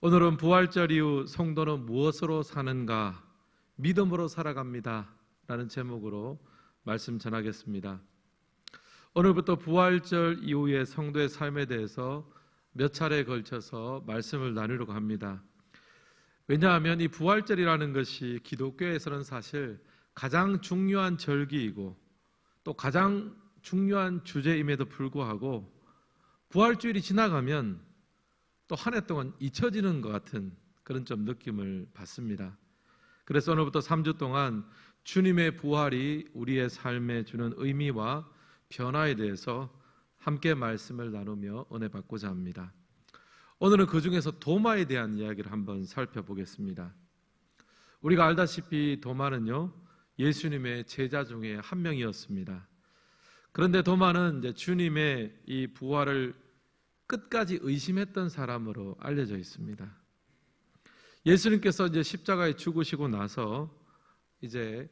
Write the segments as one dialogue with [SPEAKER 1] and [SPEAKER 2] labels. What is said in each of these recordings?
[SPEAKER 1] 오늘은 부활절 이후 성도는 무엇으로 사는가? 믿음으로 살아갑니다 라는 제목으로 말씀 전하겠습니다. 오늘부터 부활절 이후의 성도의 삶에 대해서 몇 차례에 걸쳐서 말씀을 나누려고 합니다. 왜냐하면 이 부활절이라는 것이 기독교에서는 사실 가장 중요한 절기이고 또 가장 중요한 주제임에도 불구하고 부활주일이 지나가면 또 한 해 동안 잊혀지는 것 같은 그런 좀 느낌을 받습니다. 그래서 오늘부터 3주 동안 주님의 부활이 우리의 삶에 주는 의미와 변화에 대해서 함께 말씀을 나누며 은혜 받고자 합니다. 오늘은 그 중에서 도마에 대한 이야기를 한번 살펴보겠습니다. 우리가 알다시피 도마는요, 예수님의 제자 중에 한 명이었습니다. 그런데 도마는 이제 주님의 이 부활을 끝까지 의심했던 사람으로 알려져 있습니다. 예수님께서 이제 십자가에 죽으시고 나서 이제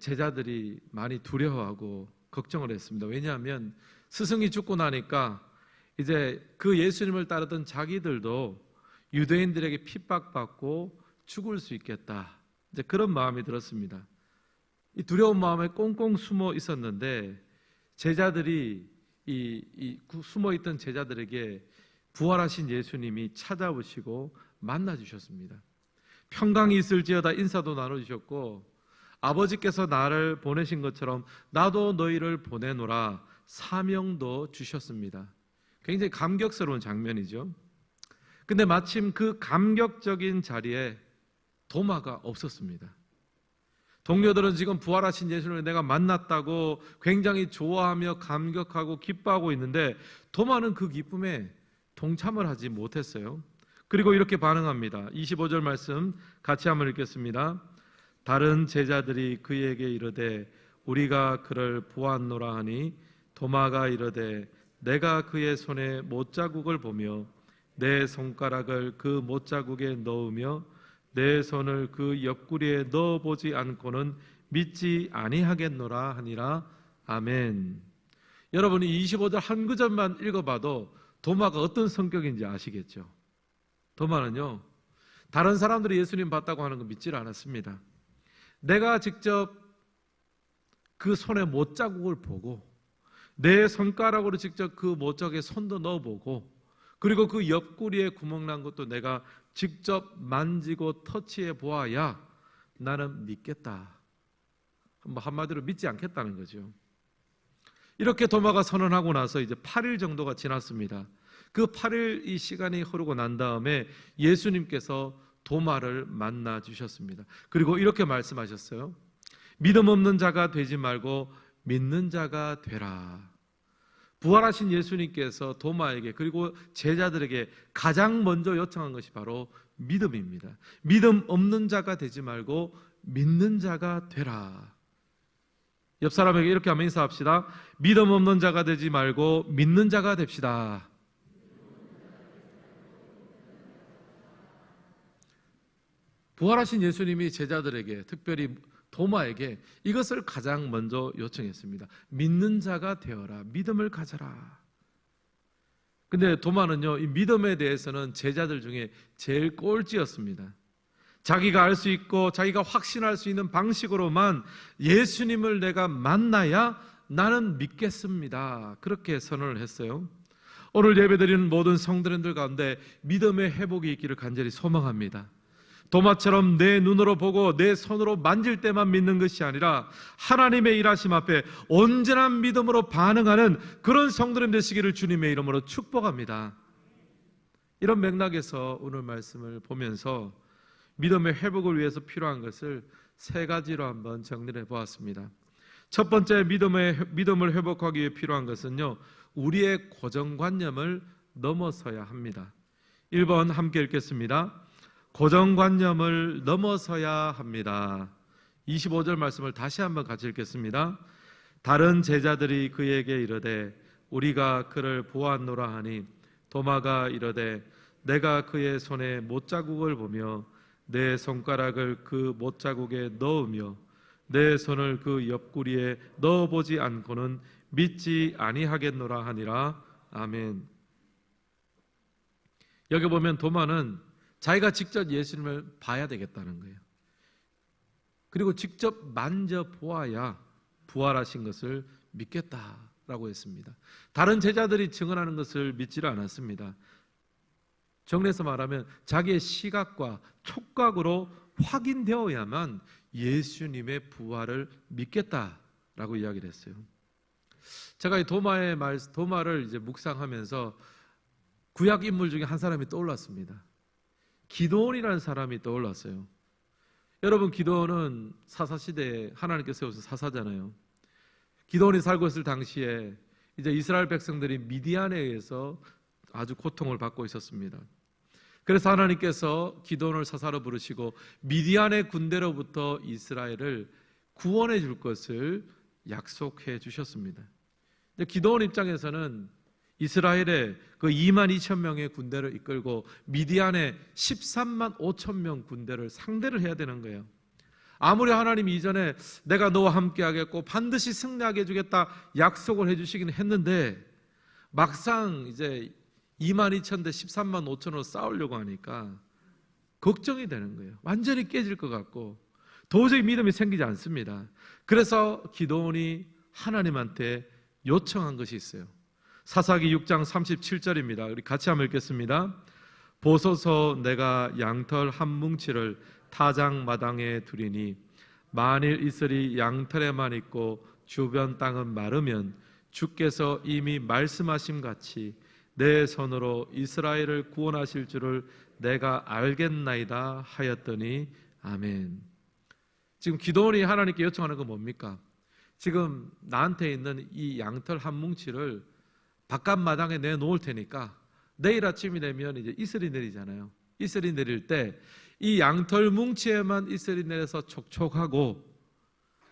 [SPEAKER 1] 제자들이 많이 두려워하고 걱정을 했습니다. 왜냐하면 스승이 죽고 나니까 이제 그 예수님을 따르던 자기들도 유대인들에게 핍박받고 죽을 수 있겠다. 이제 그런 마음이 들었습니다. 이 두려운 마음에 꽁꽁 숨어 있었는데 제자들이 숨어있던 제자들에게 부활하신 예수님이 찾아오시고 만나주셨습니다. 평강이 있을지어다 인사도 나눠주셨고 아버지께서 나를 보내신 것처럼 나도 너희를 보내노라 사명도 주셨습니다. 굉장히 감격스러운 장면이죠. 근데 마침 그 감격적인 자리에 도마가 없었습니다. 동료들은 지금 부활하신 예수님을 내가 만났다고 굉장히 좋아하며 감격하고 기뻐하고 있는데 도마는 그 기쁨에 동참을 하지 못했어요. 그리고 이렇게 반응합니다. 25절 말씀 같이 한번 읽겠습니다. 다른 제자들이 그에게 이르되 우리가 그를 보았노라 하니 도마가 이르되 내가 그의 손에 못자국을 보며 내 손가락을 그 못자국에 넣으며 내 손을 그 옆구리에 넣어보지 않고는 믿지 아니하겠노라 하니라. 아멘. 여러분이 25절 한 구절만 읽어봐도 도마가 어떤 성격인지 아시겠죠? 도마는요, 다른 사람들이 예수님 봤다고 하는 거 믿지를 않았습니다. 내가 직접 그 손에 못자국을 보고 내 손가락으로 직접 그 못자국에 손도 넣어보고 그리고 그 옆구리에 구멍 난 것도 내가 직접 만지고 터치해 보아야 나는 믿겠다. 한마디로 믿지 않겠다는 거죠. 이렇게 도마가 선언하고 나서 이제 8일 정도가 지났습니다. 그 8일 이 시간이 흐르고 난 다음에 예수님께서 도마를 만나 주셨습니다. 그리고 이렇게 말씀하셨어요. 믿음 없는 자가 되지 말고 믿는 자가 되라. 부활하신 예수님께서 도마에게 그리고 제자들에게 가장 먼저 요청한 것이 바로 믿음입니다. 믿음 없는 자가 되지 말고 믿는 자가 되라. 옆 사람에게 이렇게 한번 인사합시다. 믿음 없는 자가 되지 말고 믿는 자가 됩시다. 부활하신 예수님이 제자들에게 특별히 도마에게 이것을 가장 먼저 요청했습니다. 믿는 자가 되어라. 믿음을 가져라. 근데 도마는요, 이 믿음에 대해서는 제자들 중에 제일 꼴찌였습니다. 자기가 알 수 있고 자기가 확신할 수 있는 방식으로만 예수님을 내가 만나야 나는 믿겠습니다. 그렇게 선언을 했어요. 오늘 예배드리는 모든 성도님들 가운데 믿음의 회복이 있기를 간절히 소망합니다. 도마처럼 내 눈으로 보고 내 손으로 만질 때만 믿는 것이 아니라 하나님의 일하심 앞에 온전한 믿음으로 반응하는 그런 성도님 되시기를 주님의 이름으로 축복합니다. 이런 맥락에서 오늘 말씀을 보면서 믿음의 회복을 위해서 필요한 것을 세 가지로 한번 정리를 해보았습니다. 첫 번째 믿음을 회복하기 위해 필요한 것은요, 우리의 고정관념을 넘어서야 합니다. 1번 함께 읽겠습니다. 고정관념을 넘어서야 합니다. 25절 말씀을 다시 한번 같이 읽겠습니다. 다른 제자들이 그에게 이르되 우리가 그를 보았노라 하니 도마가 이르되 내가 그의 손에 못자국을 보며 내 손가락을 그 못자국에 넣으며 내 손을 그 옆구리에 넣어보지 않고는 믿지 아니하겠노라 하니라. 아멘. 여기 보면 도마는 자기가 직접 예수님을 봐야 되겠다는 거예요. 그리고 직접 만져보아야 부활하신 것을 믿겠다라고 했습니다. 다른 제자들이 증언하는 것을 믿지를 않았습니다. 정리해서 말하면 자기의 시각과 촉각으로 확인되어야만 예수님의 부활을 믿겠다라고 이야기를 했어요. 제가 이 도마를 이제 묵상하면서 구약 인물 중에 한 사람이 떠올랐습니다. 기드온이라는 사람이 떠올랐어요. 여러분, 기드온은 사사시대에 하나님께서 세우신 사사잖아요. 기드온이 살고 있을 당시에 이제 이스라엘 백성들이 미디안에 의해서 아주 고통을 받고 있었습니다. 그래서 하나님께서 기드온을 사사로 부르시고 미디안의 군대로부터 이스라엘을 구원해 줄 것을 약속해 주셨습니다. 기드온 입장에서는 이스라엘의 그 2만 2천 명의 군대를 이끌고 미디안의 13만 5천 명 군대를 상대를 해야 되는 거예요. 아무리 하나님이 이전에 내가 너와 함께 하겠고 반드시 승리하게 해주겠다 약속을 해주시긴 했는데 막상 이제 2만 2천 대 13만 5천으로 싸우려고 하니까 걱정이 되는 거예요. 완전히 깨질 것 같고 도저히 믿음이 생기지 않습니다. 그래서 기드온이 하나님한테 요청한 것이 있어요. 사사기 6장 37절입니다. 우리 같이 한번 읽겠습니다. 보소서, 내가 양털 한 뭉치를 타작 마당에 두리니 만일 이슬이 양털에만 있고 주변 땅은 마르면 주께서 이미 말씀하신 같이 내 손으로 이스라엘을 구원하실 줄을 내가 알겠나이다 하였더니 아멘. 지금 기드온이 하나님께 요청하는 건 뭡니까? 지금 나한테 있는 이 양털 한 뭉치를 바깥 마당에 내놓을 테니까 내일 아침이 되면 이제 이슬이 내리잖아요. 이슬이 내릴 때 이 양털 뭉치에만 이슬이 내려서 촉촉하고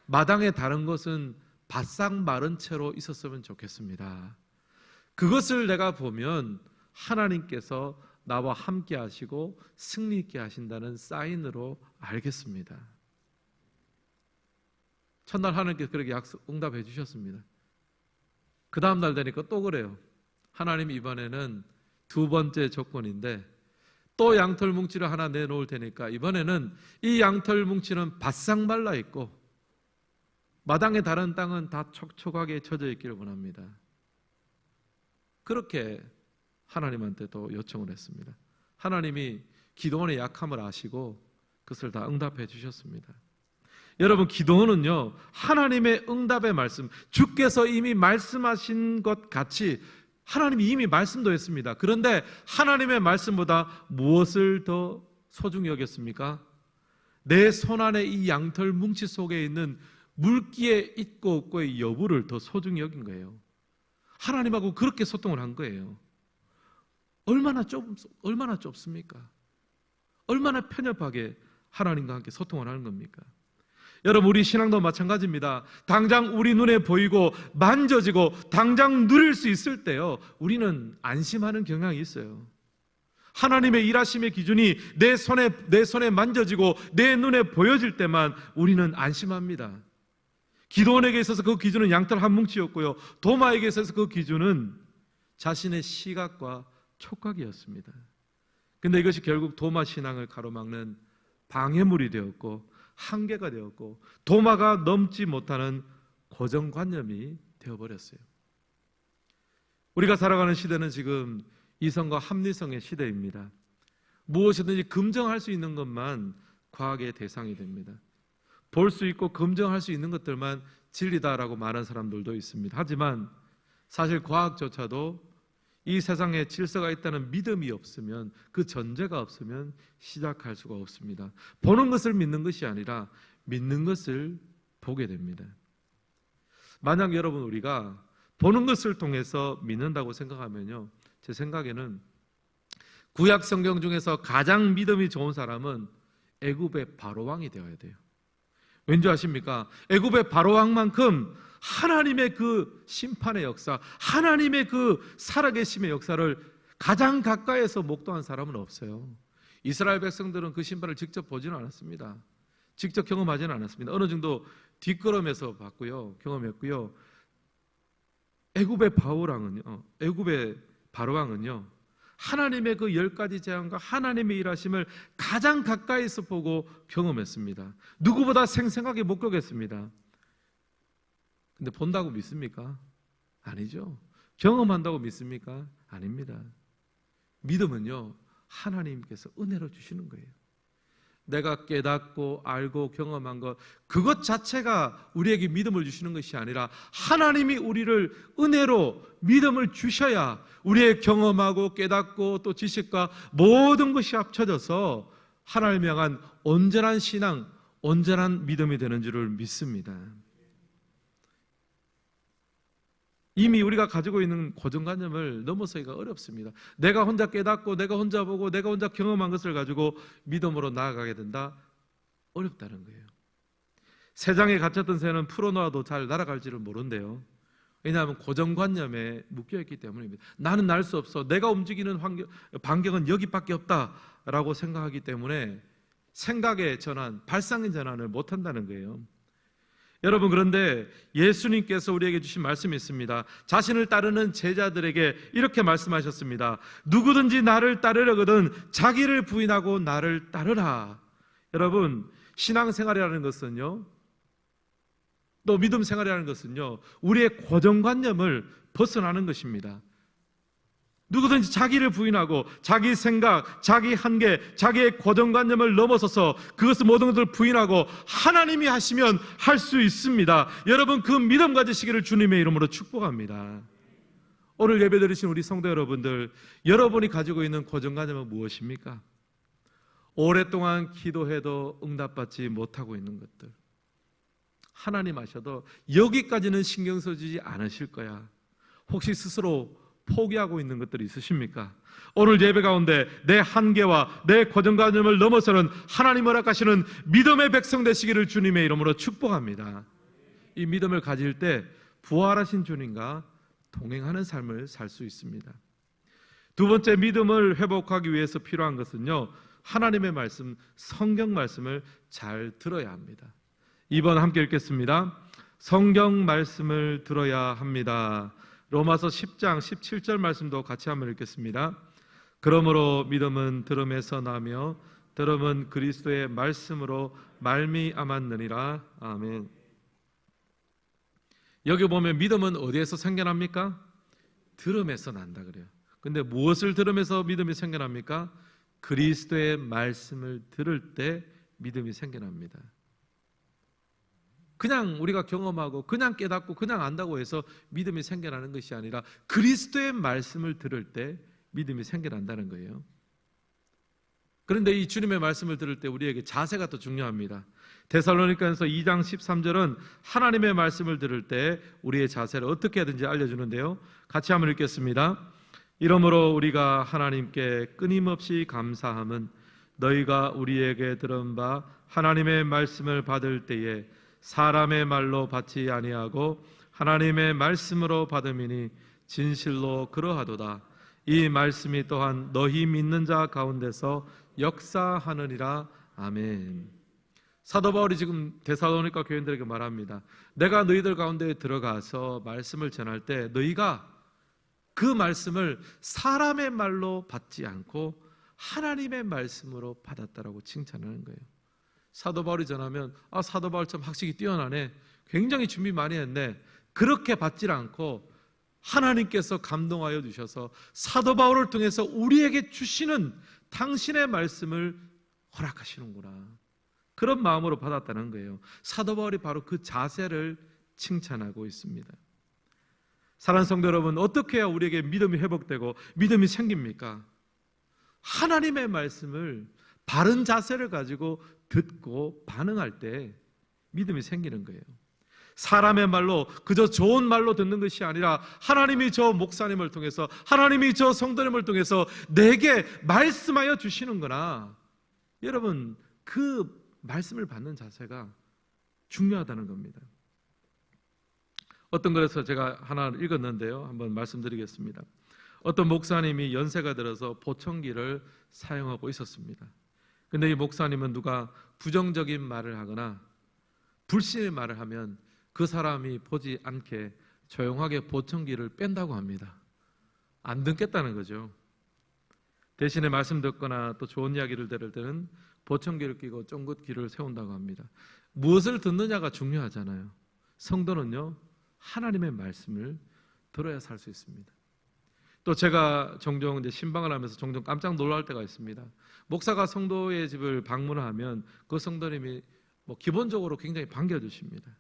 [SPEAKER 1] 마당에 다른 것은 바싹 마른 채로 있었으면 좋겠습니다. 그것을 내가 보면 하나님께서 나와 함께 하시고 승리 있게 하신다는 사인으로 알겠습니다. 첫날 하나님께서 그렇게 응답해 주셨습니다. 그 다음 날 되니까 또 그래요. 하나님 이번에는 두 번째 조건인데 또 양털 뭉치를 하나 내놓을 테니까 이번에는 이 양털 뭉치는 바싹 말라 있고 마당의 다른 땅은 다 촉촉하게 젖어 있기를 원합니다. 그렇게 하나님한테 또 요청을 했습니다. 하나님이 기드온의 약함을 아시고 그것을 다 응답해 주셨습니다. 여러분, 기드온은요 하나님의 응답의 말씀, 주께서 이미 말씀하신 것 같이 하나님이 이미 말씀도 했습니다. 그런데 하나님의 말씀보다 무엇을 더 소중히 여겼습니까? 내 손 안에 이 양털 뭉치 속에 있는 물기에 있고 없고의 여부를 더 소중히 여긴 거예요. 하나님하고 그렇게 소통을 한 거예요. 얼마나 좁습니까? 얼마나 편협하게 하나님과 함께 소통을 하는 겁니까? 여러분, 우리 신앙도 마찬가지입니다. 당장 우리 눈에 보이고 만져지고 당장 누릴 수 있을 때요 우리는 안심하는 경향이 있어요. 하나님의 일하심의 기준이 내 손에 만져지고 내 눈에 보여질 때만 우리는 안심합니다. 기드온에게 있어서 그 기준은 양털 한 뭉치였고요, 도마에게 있어서 그 기준은 자신의 시각과 촉각이었습니다. 근데 이것이 결국 도마 신앙을 가로막는 방해물이 되었고 한계가 되었고 도마가 넘지 못하는 고정관념이 되어버렸어요. 우리가 살아가는 시대는 지금 이성과 합리성의 시대입니다. 무엇이든지 검증할 수 있는 것만 과학의 대상이 됩니다. 볼 수 있고 검증할 수 있는 것들만 진리다라고 말하는 사람들도 있습니다. 하지만 사실 과학조차도 이 세상에 질서가 있다는 믿음이 없으면, 그 전제가 없으면 시작할 수가 없습니다. 보는 것을 믿는 것이 아니라 믿는 것을 보게 됩니다. 만약 여러분 우리가 보는 것을 통해서 믿는다고 생각하면요, 제 생각에는 구약 성경 중에서 가장 믿음이 좋은 사람은 애굽의 바로왕이 되어야 돼요. 왠지 아십니까? 애굽의 바로왕만큼 하나님의 그 심판의 역사, 하나님의 그 살아계심의 역사를 가장 가까이에서 목도한 사람은 없어요. 이스라엘 백성들은 그 심판을 직접 보지는 않았습니다. 직접 경험하지는 않았습니다. 어느 정도 뒷걸음에서 봤고요, 경험했고요. 애굽의 바로왕은요 하나님의 그 10가지 재앙과 하나님의 일하심을 가장 가까이서 보고 경험했습니다. 누구보다 생생하게 목격했습니다. 근데 본다고 믿습니까? 아니죠. 경험한다고 믿습니까? 아닙니다. 믿음은요, 하나님께서 은혜로 주시는 거예요. 내가 깨닫고 알고 경험한 것, 그것 자체가 우리에게 믿음을 주시는 것이 아니라 하나님이 우리를 은혜로 믿음을 주셔야 우리의 경험하고 깨닫고 또 지식과 모든 것이 합쳐져서 하나님을 향한 온전한 신앙, 온전한 믿음이 되는 줄을 믿습니다. 이미 우리가 가지고 있는 고정관념을 넘어서기가 어렵습니다. 내가 혼자 깨닫고 내가 혼자 보고 내가 혼자 경험한 것을 가지고 믿음으로 나아가게 된다? 어렵다는 거예요. 새장에 갇혔던 새는 풀어놓아도 잘 날아갈지를 모른대요. 왜냐하면 고정관념에 묶여있기 때문입니다. 나는 날 수 없어, 내가 움직이는 반경은 여기밖에 없다라고 생각하기 때문에 생각의 전환, 발상의 전환을 못한다는 거예요. 여러분, 그런데 예수님께서 우리에게 주신 말씀이 있습니다. 자신을 따르는 제자들에게 이렇게 말씀하셨습니다. 누구든지 나를 따르려거든 자기를 부인하고 나를 따르라. 여러분, 신앙생활이라는 것은요, 또 믿음 생활이라는 것은요, 우리의 고정관념을 벗어나는 것입니다. 누구든지 자기를 부인하고 자기 생각, 자기 한계, 자기의 고정관념을 넘어서서 그것을 모든 것을 부인하고 하나님이 하시면 할 수 있습니다. 여러분, 그 믿음 가지시기를 주님의 이름으로 축복합니다. 오늘 예배 드리신 우리 성도 여러분들, 여러분이 가지고 있는 고정관념은 무엇입니까? 오랫동안 기도해도 응답받지 못하고 있는 것들, 하나님 아셔도 여기까지는 신경 써주지 않으실 거야. 혹시 스스로 포기하고 있는 것들이 있으십니까? 오늘 예배 가운데 내 한계와 내 고정관념을 넘어서는 하나님 허락하시는 믿음의 백성 되시기를 주님의 이름으로 축복합니다. 이 믿음을 가질 때 부활하신 주님과 동행하는 삶을 살 수 있습니다. 두 번째, 믿음을 회복하기 위해서 필요한 것은요, 하나님의 말씀, 성경 말씀을 잘 들어야 합니다. 2번 함께 읽겠습니다. 성경 말씀을 들어야 합니다. 로마서 10장 17절 말씀도 같이 한번 읽겠습니다. 그러므로 믿음은 들음에서 나며 들음은 그리스도의 말씀으로 말미암았느니라. 아멘. 여기 보면 믿음은 어디에서 생겨납니까? 들음에서 난다 그래요. 근데 무엇을 들으면서 믿음이 생겨납니까? 그리스도의 말씀을 들을 때 믿음이 생겨납니다. 그냥 우리가 경험하고 그냥 깨닫고 그냥 안다고 해서 믿음이 생겨나는 것이 아니라 그리스도의 말씀을 들을 때 믿음이 생겨난다는 거예요. 그런데 이 주님의 말씀을 들을 때 우리에게 자세가 또 중요합니다. 데살로니가서 2장 13절은 하나님의 말씀을 들을 때 우리의 자세를 어떻게 하든지 알려주는데요, 같이 한번 읽겠습니다. 이러므로 우리가 하나님께 끊임없이 감사함은 너희가 우리에게 들은 바 하나님의 말씀을 받을 때에 사람의 말로 받지 아니하고 하나님의 말씀으로 받음이니 진실로 그러하도다. 이 말씀이 또한 너희 믿는 자 가운데서 역사하느니라. 아멘. 사도 바울이 지금 데살로니가 교인들에게 말합니다. 내가 너희들 가운데 들어가서 말씀을 전할 때 너희가 그 말씀을 사람의 말로 받지 않고 하나님의 말씀으로 받았다라고 칭찬하는 거예요. 사도 바울이 전하면 사도 바울 참 학식이 뛰어나네, 굉장히 준비 많이 했네, 그렇게 받지 않고 하나님께서 감동하여 주셔서 사도 바울을 통해서 우리에게 주시는 당신의 말씀을 허락하시는구나, 그런 마음으로 받았다는 거예요. 사도 바울이 바로 그 자세를 칭찬하고 있습니다. 사랑하는 성도 여러분, 어떻게 해야 우리에게 믿음이 회복되고 믿음이 생깁니까? 하나님의 말씀을 바른 자세를 가지고 듣고 반응할 때 믿음이 생기는 거예요. 사람의 말로, 그저 좋은 말로 듣는 것이 아니라 하나님이 저 목사님을 통해서, 하나님이 저 성도님을 통해서 내게 말씀하여 주시는구나, 여러분 그 말씀을 받는 자세가 중요하다는 겁니다. 어떤 글에서 제가 하나 읽었는데요, 한번 말씀드리겠습니다. 어떤 목사님이 연세가 들어서 보청기를 사용하고 있었습니다. 근데 이 목사님은 누가 부정적인 말을 하거나 불신의 말을 하면 그 사람이 보지 않게 조용하게 보청기를 뺀다고 합니다. 안 듣겠다는 거죠. 대신에 말씀 듣거나 또 좋은 이야기를 들을 때는 보청기를 끼고 쫑긋 귀를 세운다고 합니다. 무엇을 듣느냐가 중요하잖아요. 성도는요, 하나님의 말씀을 들어야 살 수 있습니다. 또 제가 종종 이제 신방을 하면서 종종 깜짝 놀랄 때가 있습니다. 목사가 성도의 집을 방문하면 그 성도님이 기본적으로 굉장히 반겨주십니다.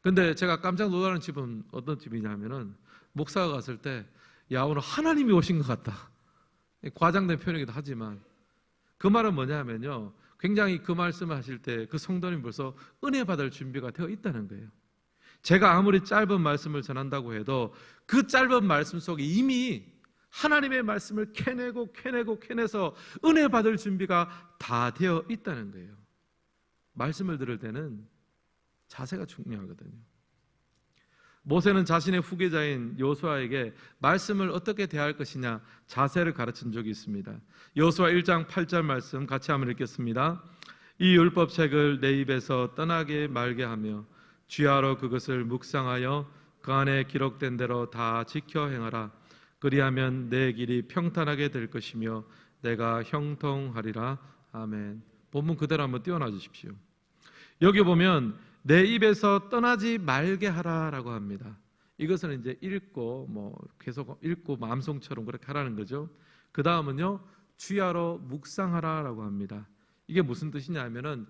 [SPEAKER 1] 근데 제가 깜짝 놀라는 집은 어떤 집이냐면은 목사가 갔을 때, 야, 오늘 하나님이 오신 것 같다. 과장된 표현이기도 하지만 그 말은 뭐냐면요, 굉장히 그 말씀을 하실 때 그 성도님 벌써 은혜 받을 준비가 되어 있다는 거예요. 제가 아무리 짧은 말씀을 전한다고 해도 그 짧은 말씀 속에 이미 하나님의 말씀을 캐내서 은혜 받을 준비가 다 되어 있다는 거예요. 말씀을 들을 때는 자세가 중요하거든요. 모세는 자신의 후계자인 여호수아에게 말씀을 어떻게 대할 것이냐 자세를 가르친 적이 있습니다. 여호수아 1장 8절 말씀 같이 한번 읽겠습니다. 이 율법책을 내 입에서 떠나게 말게 하며 주야로 그것을 묵상하여 그 안에 기록된 대로 다 지켜 행하라. 그리하면 내 길이 평탄하게 될 것이며 내가 형통하리라. 아멘. 본문 그대로 한번 띄워놔 주십시오. 여기 보면 내 입에서 떠나지 말게 하라라고 합니다. 이것은 이제 읽고 계속 읽고 마음송처럼 그렇게 하라는 거죠. 그 다음은요, 주야로 묵상하라라고 합니다. 이게 무슨 뜻이냐면은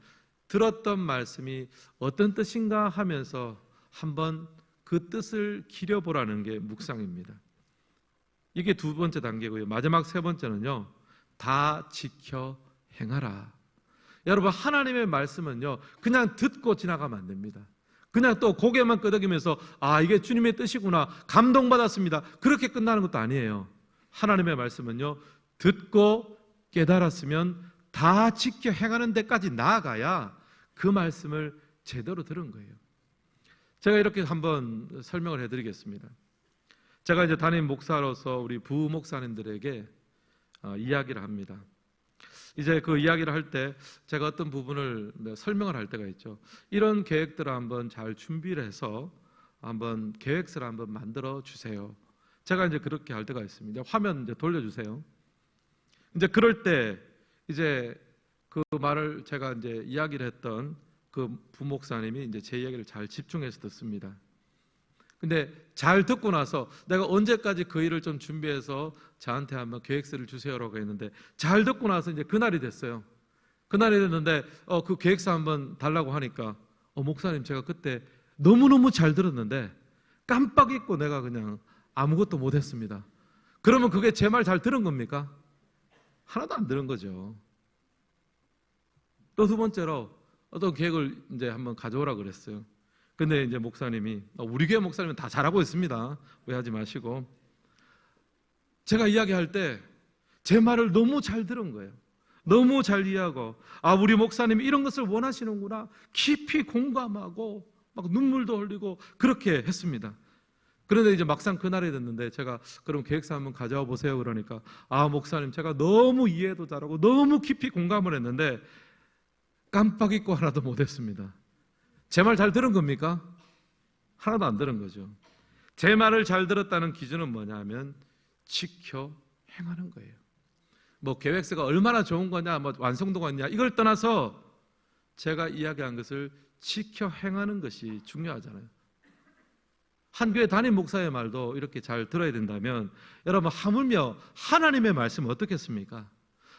[SPEAKER 1] 들었던 말씀이 어떤 뜻인가 하면서 한번 그 뜻을 기려보라는 게 묵상입니다. 이게 두 번째 단계고요. 마지막 세 번째는요, 다 지켜 행하라. 여러분, 하나님의 말씀은요, 그냥 듣고 지나가면 안 됩니다. 그냥 또 고개만 끄덕이면서 아, 이게 주님의 뜻이구나, 감동받았습니다, 그렇게 끝나는 것도 아니에요. 하나님의 말씀은요, 듣고 깨달았으면 다 지켜 행하는 데까지 나아가야 그 말씀을 제대로 들은 거예요. 제가 이렇게 한번 설명을 해드리겠습니다. 제가 이제 담임 목사로서 우리 부목사님들에게 이야기를 합니다. 이제 그 이야기를 할 때 제가 어떤 부분을 설명을 할 때가 있죠. 이런 계획들을 한번 잘 준비를 해서 한번 계획서를 한번 만들어 주세요. 제가 이제 그렇게 할 때가 있습니다. 화면 이제 돌려주세요. 이제 그럴 때 이제 그 말을 제가 이제 이야기를 했던 그 부목사님이 이제 제 이야기를 잘 집중해서 듣습니다. 근데 잘 듣고 나서 내가 언제까지 그 일을 좀 준비해서 저한테 한번 계획서를 주세요라고 했는데, 잘 듣고 나서 이제 그날이 됐어요. 그날이 됐는데 그 계획서 한번 달라고 하니까 목사님, 제가 그때 너무너무 잘 들었는데 깜빡 잊고 내가 그냥 아무것도 못했습니다. 그러면 그게 제 말 잘 들은 겁니까? 하나도 안 들은 거죠. 또 두 번째로 어떤 계획을 이제 한번 가져오라 그랬어요. 근데 이제 목사님이, 우리 교회 목사님은 다 잘하고 있습니다, 오해하지 마시고, 제가 이야기할 때 제 말을 너무 잘 들은 거예요. 너무 잘 이해하고, 아, 우리 목사님이 이런 것을 원하시는구나, 깊이 공감하고 막 눈물도 흘리고 그렇게 했습니다. 그런데 이제 막상 그날이 됐는데 제가 그럼 계획서 한번 가져와 보세요 그러니까, 아, 목사님, 제가 너무 이해도 잘하고 너무 깊이 공감을 했는데 깜빡 잊고 하나도 못했습니다. 제 말 잘 들은 겁니까? 하나도 안 들은 거죠. 제 말을 잘 들었다는 기준은 뭐냐면 지켜 행하는 거예요. 계획서가 얼마나 좋은 거냐, 완성도가 있냐, 이걸 떠나서 제가 이야기한 것을 지켜 행하는 것이 중요하잖아요. 한 교회 담임 목사의 말도 이렇게 잘 들어야 된다면, 여러분, 하물며 하나님의 말씀은 어떻겠습니까?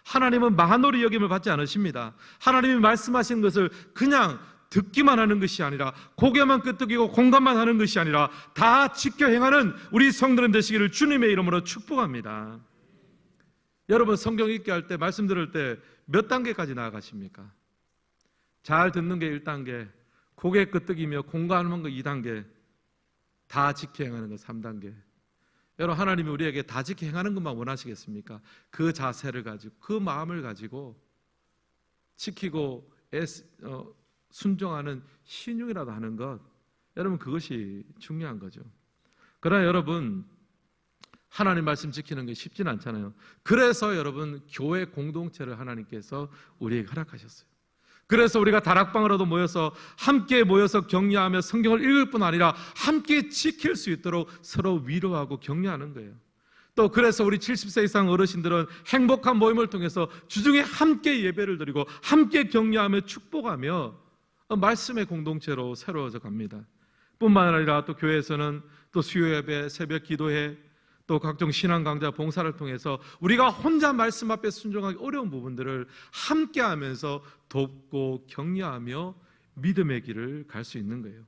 [SPEAKER 1] 하나님은 만홀히 여김을 받지 않으십니다. 하나님이 말씀하신 것을 그냥 듣기만 하는 것이 아니라, 고개만 끄덕이고 공감만 하는 것이 아니라 다 지켜 행하는 우리 성도님 되시기를 주님의 이름으로 축복합니다. 여러분, 성경 읽기 할 때, 말씀 들을 때 몇 단계까지 나아가십니까? 잘 듣는 게 1단계, 고개 끄덕이며 공감하는 거 2단계, 다 지켜 행하는 거 3단계. 여러분, 하나님이 우리에게 다 지켜 행하는 것만 원하시겠습니까? 그 자세를 가지고, 그 마음을 가지고 지키고 순종하는 신용이라도 하는 것, 여러분, 그것이 중요한 거죠. 그러나 여러분, 하나님 말씀 지키는 게 쉽지는 않잖아요. 그래서 여러분, 교회 공동체를 하나님께서 우리에게 허락하셨어요. 그래서 우리가 다락방으로도 함께 모여서 격려하며 성경을 읽을 뿐 아니라 함께 지킬 수 있도록 서로 위로하고 격려하는 거예요. 또 그래서 우리 70세 이상 어르신들은 행복한 모임을 통해서 주중에 함께 예배를 드리고 함께 격려하며 축복하며 말씀의 공동체로 새로워져 갑니다. 뿐만 아니라 또 교회에서는 또 수요 예배, 새벽 기도회, 또 각종 신앙 강좌 봉사를 통해서 우리가 혼자 말씀 앞에 순종하기 어려운 부분들을 함께 하면서 돕고 격려하며 믿음의 길을 갈 수 있는 거예요.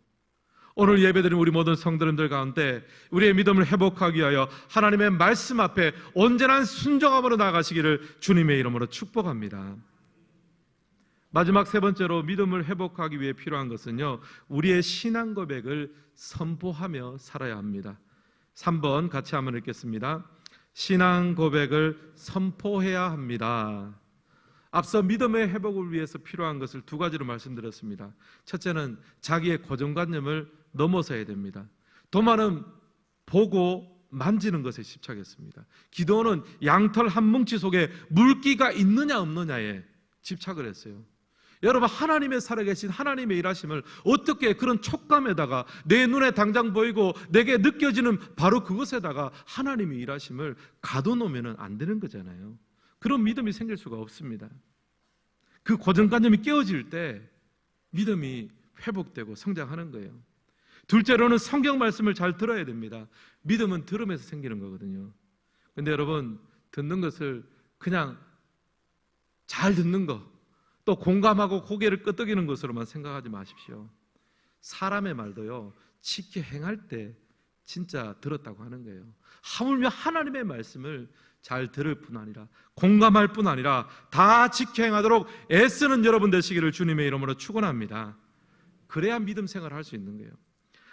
[SPEAKER 1] 오늘 예배드린 우리 모든 성도님들 가운데 우리의 믿음을 회복하기 위하여 하나님의 말씀 앞에 온전한 순종함으로 나아가시기를 주님의 이름으로 축복합니다. 마지막 세 번째로 믿음을 회복하기 위해 필요한 것은요, 우리의 신앙 고백을 선포하며 살아야 합니다. 3번 같이 한번 읽겠습니다. 신앙 고백을 선포해야 합니다. 앞서 믿음의 회복을 위해서 필요한 것을 두 가지로 말씀드렸습니다. 첫째는 자기의 고정관념을 넘어서야 됩니다. 도마는 보고 만지는 것에 집착했습니다. 기도는 양털 한 뭉치 속에 물기가 있느냐 없느냐에 집착을 했어요. 여러분, 하나님의 살아계신 하나님의 일하심을 어떻게 그런 촉감에다가 내 눈에 당장 보이고 내게 느껴지는 바로 그것에다가 하나님의 일하심을 가둬놓으면 안 되는 거잖아요. 그런 믿음이 생길 수가 없습니다. 그 고정관념이 깨어질 때 믿음이 회복되고 성장하는 거예요. 둘째로는 성경 말씀을 잘 들어야 됩니다. 믿음은 들으면서 생기는 거거든요. 근데 여러분, 듣는 것을 그냥 잘 듣는 거, 또 공감하고 고개를 끄덕이는 것으로만 생각하지 마십시오. 사람의 말도요, 지켜 행할 때 진짜 들었다고 하는 거예요. 하물며 하나님의 말씀을 잘 들을 뿐 아니라 공감할 뿐 아니라 다 지켜 행하도록 애쓰는 여러분 되시기를 주님의 이름으로 축원합니다. 그래야 믿음 생활을 할 수 있는 거예요.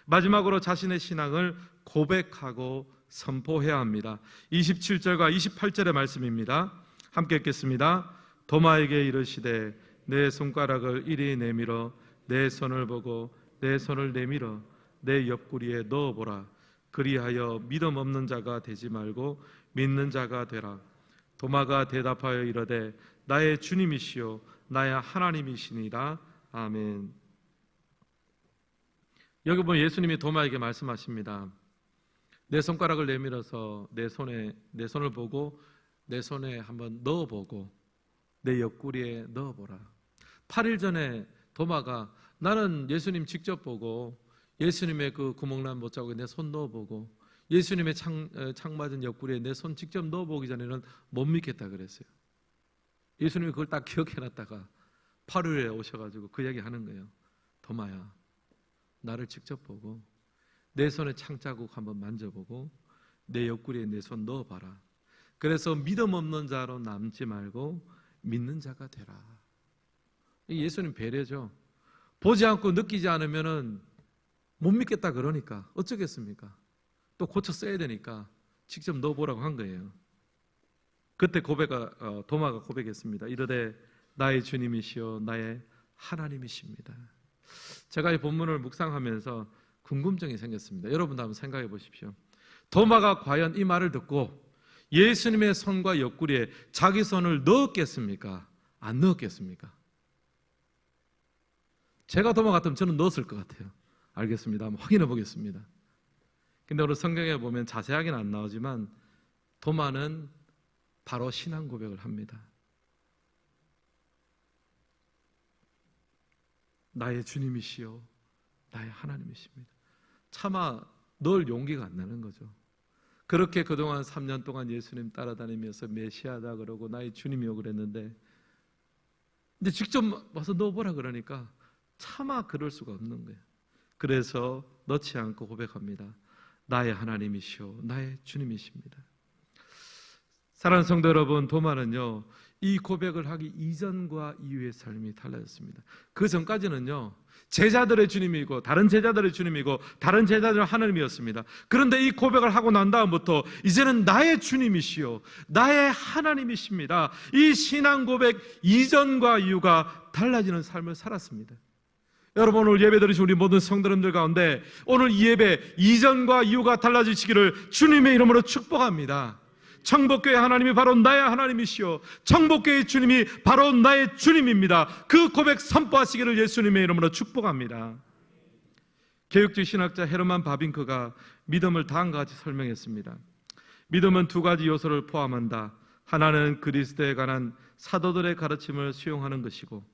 [SPEAKER 1] 마지막으로 자신의 신앙을 고백하고 선포해야 합니다. 27절과 28절의 말씀입니다. 함께 읽겠습니다. 도마에게 이르시되 내 손가락을 이리 내밀어 내 손을 보고 내 손을 내밀어 내 옆구리에 넣어보라. 그리하여 믿음 없는 자가 되지 말고 믿는 자가 되라. 도마가 대답하여 이르되 나의 주님이시요 나의 하나님이시니라. 아멘. 여기 보면 예수님이 도마에게 말씀하십니다. 내 손가락을 내밀어서 내 손을 보고 내 손에 한번 넣어보고 내 옆구리에 넣어보라. 8일 전에 도마가 나는 예수님 직접 보고 예수님의 그 구멍난 못자국에 내 손 넣어보고 예수님의 창 맞은 옆구리에 내 손 직접 넣어보기 전에는 못 믿겠다 그랬어요. 예수님이 그걸 딱 기억해놨다가 8일에 오셔가지고 그 얘기 하는 거예요. 도마야, 나를 직접 보고 내 손에 창자국 한번 만져보고 내 옆구리에 내 손 넣어봐라. 그래서 믿음 없는 자로 남지 말고 믿는 자가 되라. 예수님 배려죠. 보지 않고 느끼지 않으면은 못 믿겠다 그러니까 어쩌겠습니까? 또 고쳐 써야 되니까 직접 넣어보라고 한 거예요. 그때 도마가 고백했습니다. 이르되 나의 주님이시여 나의 하나님이십니다. 제가 이 본문을 묵상하면서 궁금증이 생겼습니다. 여러분도 한번 생각해 보십시오. 도마가 과연 이 말을 듣고 예수님의 손과 옆구리에 자기 손을 넣었겠습니까? 안 넣었겠습니까? 제가 도마 같으면 저는 넣었을 것 같아요. 알겠습니다. 한번 확인해 보겠습니다. 근데 오늘 성경에 보면 자세하게는 안 나오지만 도마는 바로 신앙 고백을 합니다. 나의 주님이시여 나의 하나님이십니다. 차마 넣을 용기가 안 나는 거죠. 그렇게 그동안 3년 동안 예수님 따라다니면서 메시아다 그러고 나의 주님이요 그랬는데 이제 직접 와서 넣어보라 그러니까 차마 그럴 수가 없는 거예요. 그래서 넣지 않고 고백합니다. 나의 하나님이시오 나의 주님이십니다. 사랑하는 성도 여러분, 도마는요 이 고백을 하기 이전과 이후의 삶이 달라졌습니다. 그 전까지는요 제자들의 주님이고 다른 제자들의 주님이고 다른 제자들은 하나님이었습니다. 그런데 이 고백을 하고 난 다음부터 이제는 나의 주님이시오 나의 하나님이십니다. 이 신앙 고백 이전과 이후가 달라지는 삶을 살았습니다. 여러분, 오늘 예배 드리신 우리 모든 성도님들 가운데 오늘 이 예배 이전과 이후가 달라지시기를 주님의 이름으로 축복합니다. 청복교회 하나님이 바로 나의 하나님이시오 청복교회 주님이 바로 나의 주님입니다. 그 고백 선포하시기를 예수님의 이름으로 축복합니다. 개혁주의 신학자 헤르만 바빙크가 믿음을 다음과 같이 설명했습니다. 믿음은 두 가지 요소를 포함한다. 하나는 그리스도에 관한 사도들의 가르침을 수용하는 것이고,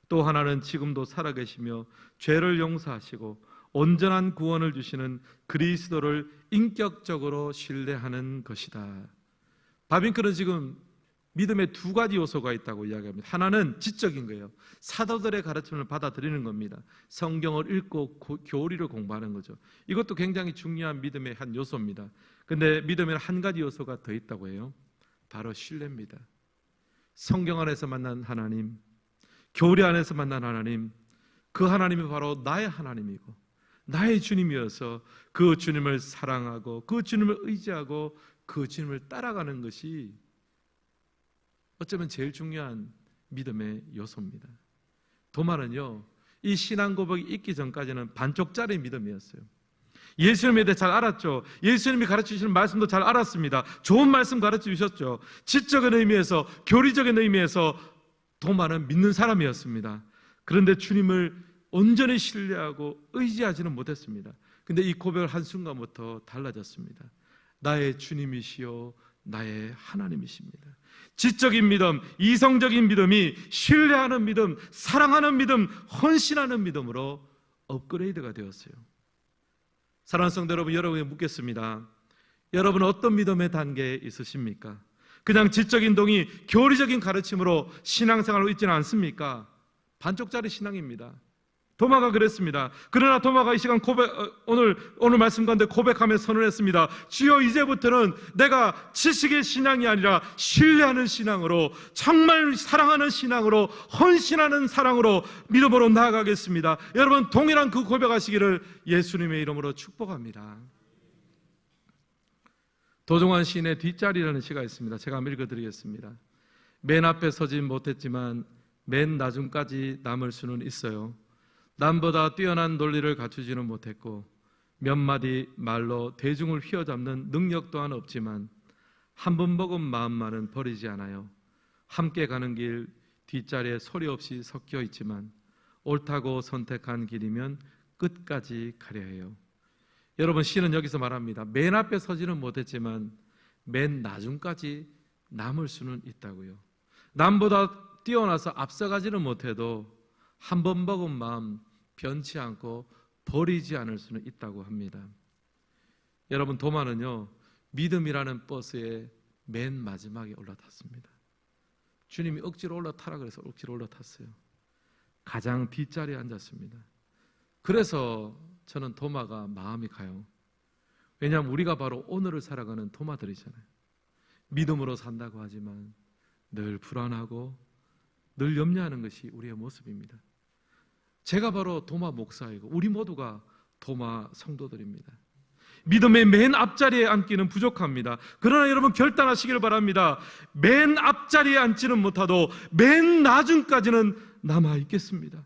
[SPEAKER 1] 또 하나는 지금도 살아계시며 죄를 용서하시고 온전한 구원을 주시는 그리스도를 인격적으로 신뢰하는 것이다. 바빙크는 지금 믿음의 두 가지 요소가 있다고 이야기합니다. 하나는 지적인 거예요. 사도들의 가르침을 받아들이는 겁니다. 성경을 읽고 교리를 공부하는 거죠. 이것도 굉장히 중요한 믿음의 한 요소입니다. 근데 믿음에 한 가지 요소가 더 있다고 해요. 바로 신뢰입니다. 성경 안에서 만난 하나님, 교리 안에서 만난 하나님, 그 하나님이 바로 나의 하나님이고 나의 주님이어서 그 주님을 사랑하고 그 주님을 의지하고 그 주님을 따라가는 것이 어쩌면 제일 중요한 믿음의 요소입니다. 도마는요, 이 신앙 고백이 있기 전까지는 반쪽짜리 믿음이었어요. 예수님에 대해 잘 알았죠. 예수님이 가르치시는 말씀도 잘 알았습니다. 좋은 말씀 가르쳐 주셨죠. 지적인 의미에서, 교리적인 의미에서 도마는 믿는 사람이었습니다. 그런데 주님을 온전히 신뢰하고 의지하지는 못했습니다. 근데 이 고백을 한순간부터 달라졌습니다. 나의 주님이시요 나의 하나님이십니다. 지적인 믿음, 이성적인 믿음이 신뢰하는 믿음, 사랑하는 믿음, 헌신하는 믿음으로 업그레이드가 되었어요. 사랑하는 성도 여러분, 여러분에게 묻겠습니다. 여러분은 어떤 믿음의 단계에 있으십니까? 그냥 지적인 동의, 교리적인 가르침으로 신앙생활을 있지는 않습니까? 반쪽짜리 신앙입니다. 도마가 그랬습니다. 그러나 도마가 이 시간 오늘 말씀 가운데 고백하며 선언했습니다. 주여, 이제부터는 내가 지식의 신앙이 아니라 신뢰하는 신앙으로, 정말 사랑하는 신앙으로, 헌신하는 사랑으로, 믿음으로 나아가겠습니다. 여러분 동일한 그 고백하시기를 예수님의 이름으로 축복합니다. 도종환 시인의 뒷자리라는 시가 있습니다. 제가 한번 읽어드리겠습니다. 맨 앞에 서진 못했지만 맨 나중까지 남을 수는 있어요. 남보다 뛰어난 논리를 갖추지는 못했고 몇 마디 말로 대중을 휘어잡는 능력 또한 없지만 한 번 먹은 마음만은 버리지 않아요. 함께 가는 길 뒷자리에 소리 없이 섞여 있지만 옳다고 선택한 길이면 끝까지 가려 해요. 여러분, 시는 여기서 말합니다. 맨 앞에 서지는 못했지만 맨 나중까지 남을 수는 있다고요. 남보다 뛰어나서 앞서가지는 못해도 한 번 먹은 마음 변치 않고 버리지 않을 수는 있다고 합니다. 여러분, 도마는요, 믿음이라는 버스의 맨 마지막에 올라탔습니다. 주님이 억지로 올라타라 그래서 억지로 올라탔어요. 가장 뒷자리에 앉았습니다. 그래서 저는 도마가 마음이 가요. 왜냐하면 우리가 바로 오늘을 살아가는 도마들이잖아요. 믿음으로 산다고 하지만 늘 불안하고 늘 염려하는 것이 우리의 모습입니다. 제가 바로 도마 목사이고 우리 모두가 도마 성도들입니다. 믿음의 맨 앞자리에 앉기는 부족합니다. 그러나 여러분 결단하시기를 바랍니다. 맨 앞자리에 앉지는 못하도 맨 나중까지는 남아있겠습니다.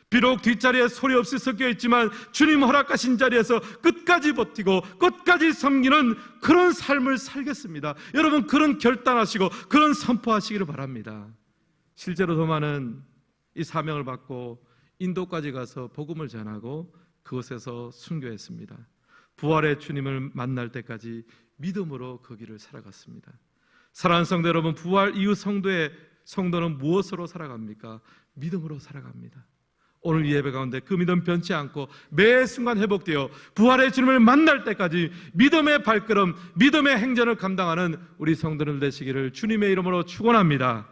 [SPEAKER 1] 비록 뒷자리에 소리 없이 섞여 있지만 주님 허락하신 자리에서 끝까지 버티고 끝까지 섬기는 그런 삶을 살겠습니다. 여러분 그런 결단하시고 그런 선포하시기를 바랍니다. 실제로 도마는 이 사명을 받고 인도까지 가서 복음을 전하고 그곳에서 순교했습니다. 부활의 주님을 만날 때까지 믿음으로 그 길을 살아갔습니다. 사랑하는 성도 여러분, 부활 이후 성도는 무엇으로 살아갑니까? 믿음으로 살아갑니다. 오늘 이 예배 가운데 그 믿음 변치 않고 매 순간 회복되어 부활의 주님을 만날 때까지 믿음의 발걸음, 믿음의 행전을 감당하는 우리 성도들 되시기를 주님의 이름으로 축원합니다.